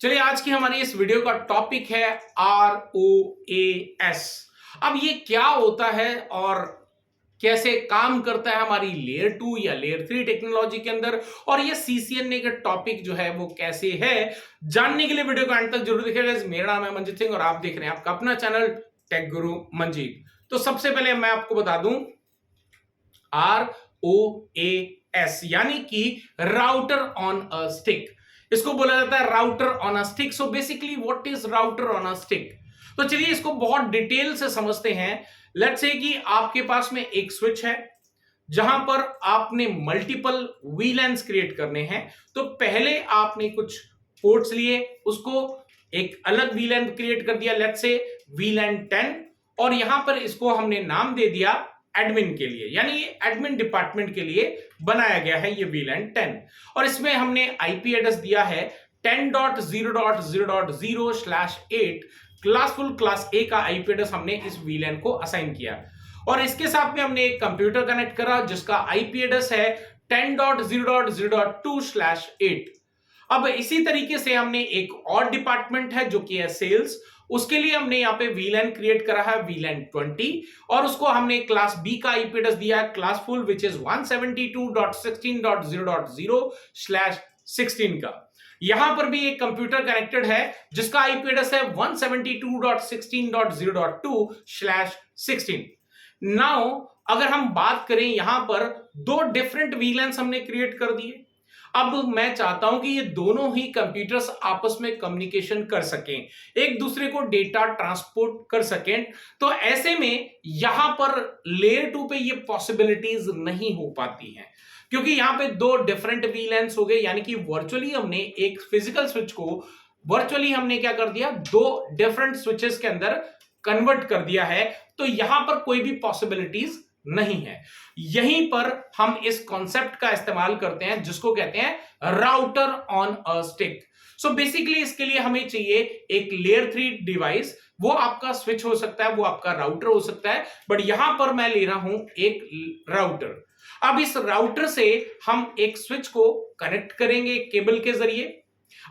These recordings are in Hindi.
चलिए आज की हमारी इस वीडियो का टॉपिक है ROAS। अब ये क्या होता है और कैसे काम करता है हमारी लेयर 2 या लेयर 3 टेक्नोलॉजी के अंदर, और ये CCNA का टॉपिक जो है वो कैसे है, जानने के लिए वीडियो को अंत तक जरूर देखिएगा। मेरा नाम है मंजीत सिंह और आप देख रहे हैं आपका अपना चैनल टेक गुरु मंजीत। तो सबसे पहले मैं आपको बता दूं, ROAS यानी कि राउटर ऑन अ स्टिक, इसको बोला जाता है router on a stick. So basically what is router on a stick? तो चलिए इसको बहुत डिटेल से समझते हैं। लेट्स से कि आपके पास में एक स्विच है जहां पर आपने मल्टीपल वीलैन्स क्रिएट करने हैं। तो पहले आपने कुछ पोर्ट्स लिए, उसको एक अलग वीलैन क्रिएट कर दिया, लेट्स से वीलैन 10, और यहां पर इसको हमने नाम दे दिया एडमिन के लिए, यानी ये एडमिन डिपार्टमेंट के लिए बनाया गया है ये वीलैन 10। और इसमें हमने आईपी एड्रेस दिया है 10.0.0.0/8। क्लासफुल क्लास ए का आईपी एड्रेस हमने इस वीलैन को असाइन किया, और इसके साथ में हमने एक कंप्यूटर कनेक्ट करा जिसका आईपी एड्रेस है 10.0.0.2/8। अब इसी तरीके से हमने एक और डिपार्टमेंट है जो कि है सेल्स, उसके लिए हमने यहाँ पे वीलैन क्रिएट करा है वीलैन 20, और उसको हमने क्लास बी का आईपी एड्रेस दिया है क्लासफुल विच इज 172.16.0.0/16 का। यहां पर भी एक कंप्यूटर कनेक्टेड है जिसका आईपी एड्रेस है 172.16.0.2/16। नाउ अगर हम बात करें, यहां पर दो डिफरेंट वीलैन्स हमने क्रिएट कर दिए। अब मैं चाहता हूं कि ये दोनों ही कंप्यूटर्स आपस में कम्युनिकेशन कर सकें, एक दूसरे को डेटा ट्रांसपोर्ट कर सकें। तो ऐसे में यहां पर लेयर 2 पे ये पॉसिबिलिटीज नहीं हो पाती हैं, क्योंकि यहां पे दो डिफरेंट वीलैन्स हो गए, यानी कि वर्चुअली हमने एक फिजिकल स्विच को वर्चुअली हमने क्या कर दिया, दो डिफरेंट स्विचेस के अंदर कन्वर्ट कर दिया है। तो यहां पर कोई भी पॉसिबिलिटीज नहीं है। यहीं पर हम इस कॉन्सेप्ट का इस्तेमाल करते हैं जिसको कहते हैं router on a stick. So basically इसके लिए हमें चाहिए एक लेयर 3 डिवाइस। वो आपका स्विच हो सकता है, वो आपका राउटर हो सकता है, बट यहां पर मैं ले रहा हूं एक राउटर। अब इस राउटर से हम एक स्विच को कनेक्ट करेंगे केबल के जरिए।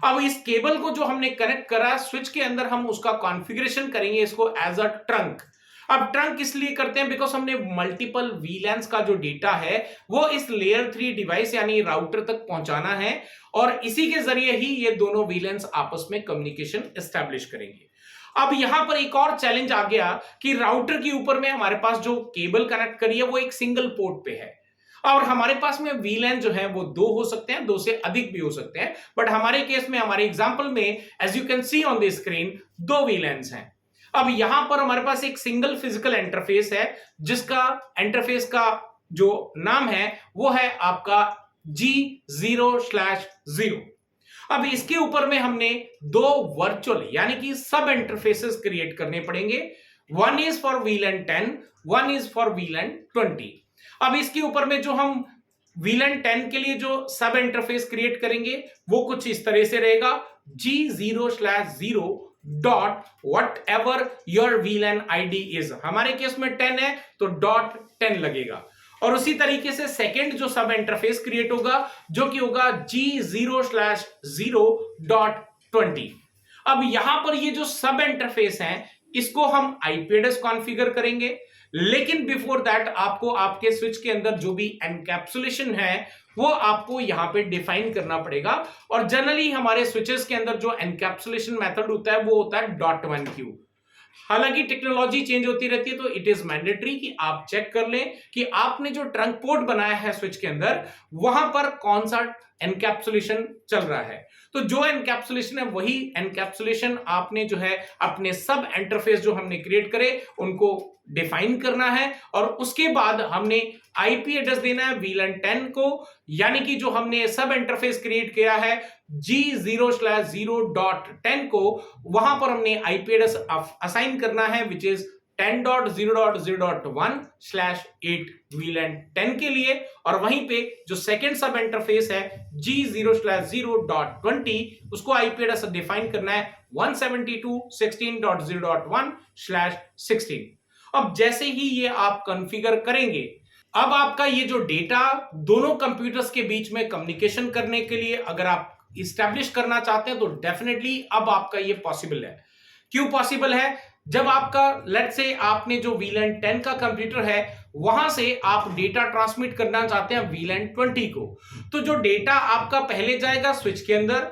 अब इस केबल को जो हमने कनेक्ट करा स्विच के अंदर, हम उसका कॉन्फ़िगरेशन करेंगे इसको एज अ ट्रंक। अब ट्रंक इसलिए करते हैं बिकॉज हमने मल्टीपल वीलैन्स का जो डेटा है वो इस लेयर 3 डिवाइस यानी राउटर तक पहुंचाना है, और इसी के जरिए ही ये दोनों वीलैन्स आपस में कम्युनिकेशन एस्टैब्लिश करेंगे। अब यहां पर एक और चैलेंज आ गया कि राउटर के ऊपर में हमारे पास जो केबल कनेक्ट करी है वो एक सिंगल पोर्ट पे है, और हमारे पास में वीलैन जो है वो दो हो सकते हैं, दो से अधिक भी हो सकते हैं, बट हमारे केस में, हमारे एग्जांपल में, as you can see on the screen, दो वीलैन्स हैं। अब यहां पर हमारे पास एक सिंगल फिजिकल इंटरफेस है जिसका इंटरफेस का जो नाम है वो है आपका G0/0। अब इसके ऊपर में हमने दो वर्चुअल यानी कि सब इंटरफेसेस क्रिएट करने पड़ेंगे। One is for वीलैन 10, one is for वीलैन 20। अब इसके ऊपर में जो हम वीलैन 10 के लिए जो सब इंटरफेस क्रिएट करेंगे वो कुछ इस तरह से रहेगा, G0/0 dot what ever your वीलैन ID is. हमारे केस में 10 है तो .10 लगेगा। और उसी तरीके से सेकेंड जो सब इंटरफेस क्रिएट होगा जो कि होगा G0/0.20। अब यहां पर ये जो सब इंटरफेस है इसको हम आईपी एड्रेस कॉन्फ़िगर करेंगे, लेकिन बिफोर दैट आपको आपके स्विच के अंदर जो भी एनकैप्सुलेशन है वो आपको यहां पे डिफाइन करना पड़ेगा। और जनरली हमारे स्विचेस के अंदर जो एनकैप्सुलेशन मेथड होता है वो होता है .1Q। हालांकि टेक्नोलॉजी चेंज होती रहती है तो इट इज मैंडेटरी कि आप चेक कर लें कि आपने जो ट्रंक पोर्ट बनाया है स्विच के अंदर वहां पर कौन सा एनकैप्सुलेशन चल रहा है। तो जो एनकैप्सुलेशन है वही एनकैप्सुलेशन आपने जो है अपने सब इंटरफेस जो हमने क्रिएट करे उनको डिफाइन करना है, और उसके बाद हमने आईपी एड्रेस देना है वीलैन 10 को, यानी कि जो हमने सब इंटरफेस क्रिएट किया है G0/0.10 को, वहां पर हमने आईपी एड्रेस असाइन करना है विच इज 10.0.0.1/8 वीलैन 10 के लिए। और वहीं पे जो सेकेंड सब इंटरफेस है G0/0.20 उसको आईपी एड्रेस डिफाइन करना है 172.16.0.1/16। अब जैसे ही ये आप कॉन्फ़िगर करेंगे, अब आपका ये जो डेटा दोनों कंप्यूटर्स के बीच में कम्युनिकेशन करने के लिए, अगर आप इस्टेब्लिश करना चाहते हैं तो डेफिनेटली अब आपका ये पॉसिबल है। क्यों पॉसिबल है? जब आपका लेट्स से आपने जो VLAN 10 का कंप्यूटर है वहां से आप डेटा ट्रांसमिट करना चाहते हैं VLAN 20 को, तो जो डेटा आपका पहले जाएगा स्विच के अंदर,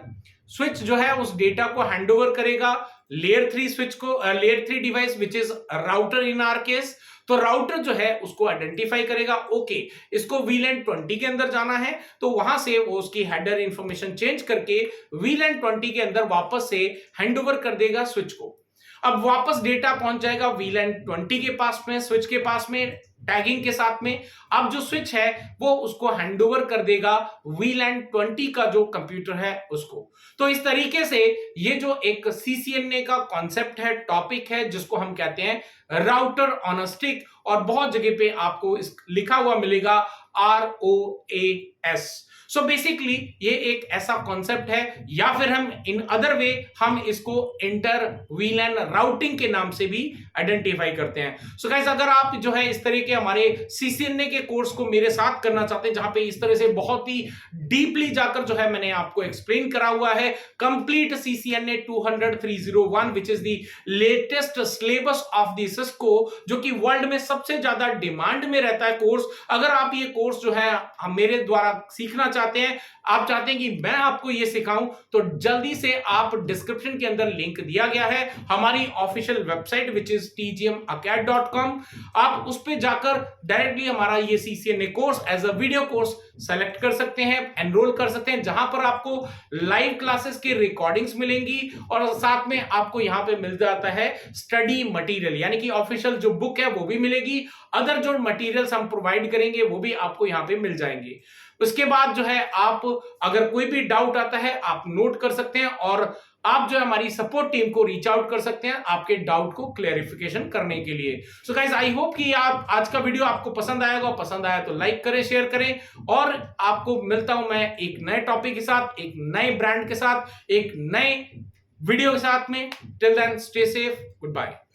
स्विच जो है उस डेटा को हैंडओवर करेगा लेयर 3 स्विच को, layer 3 device which is router in our case. तो राउटर जो है उसको आइडेंटिफाई करेगा, ओके इसको VLAN 20 के अंदर जाना है, तो वहां से वो उसकी हेडर इंफॉर्मेशन चेंज करके VLAN 20 के अंदर वापस से हैंडओवर कर देगा स्विच को। अब वापस डेटा पहुंच जाएगा VLAN 20 के पास में, स्विच के पास में, टैगिंग के साथ में। अब जो स्विच है वो उसको हैंडओवर कर देगा VLAN 20 का जो कंप्यूटर है उसको। तो इस तरीके से ये जो एक CCNA का कॉन्सेप्ट है, टॉपिक है, जिसको हम कहते हैं राउटर ऑन अ स्टिक, और बहुत जगह पे आपको इस लिखा हुआ मिलेगा ROAS। सो बेसिकली ये एक ऐसा कॉन्सेप्ट है, या फिर हम इन अदर वे हम इसको इंटर VLAN राउटिंग के नाम से भी आइडेंटिफाई करते हैं। सो गाइस, अगर आप जो है इस तरह के हमारे CCNA के कोर्स को मेरे साथ करना चाहते हैं, जहां पे इस तरह से बहुत ही डीपली जाकर जो है मैंने आपको एक्सप्लेन करा हुआ है complete CCNA 200-301 which is the latest syllabus of the Cisco, जो कि वर्ल्ड में सबसे ज्यादा डिमांड में रहता है कोर्स। अगर आप ये कोर्स जो है मेरे द्वारा सीखना चाहते हैं, आप चाहते हैं कि मैं आपको ये सिखाऊं, तो जल्दी से आप डिस्क्रिप्शन के अंदर लिंक दिया गया है हमारी official website which is tgmacad.com। आप उस पे जाकर डायरेक्टली हमारा ये CCNA course as a video course select कर सकते हैं, एनरोल कर सकते हैं, जहां पर आपको लाइव क्लासेस की रिकॉर्डिंग्स मिलेंगी और साथ में आपको यहां पे मिल जाता है स्टडी मटेरियल, यानी कि ऑफिशियल जो बुक है वो भी मिलेगी, अदर जो मटेरियल्स हम प्रोवाइड करेंगे वो भी आपको यहां पे मिल जाएंगे। उसके बाद जो है आप अगर कोई भी डाउट आता है आप नोट कर सकते हैं, और आप जो है हमारी सपोर्ट टीम को रीच आउट कर सकते हैं आपके डाउट को क्लेरिफिकेशन करने के लिए। सो गाइस, आई होप कि आप आज का वीडियो आपको पसंद आएगा, पसंद आया तो लाइक करें, शेयर करें, और आपको मिलता हूं मैं एक नए टॉपिक के साथ, एक नए ब्रांड के साथ, एक नए वीडियो के साथ में। Till then stay safe, good bye.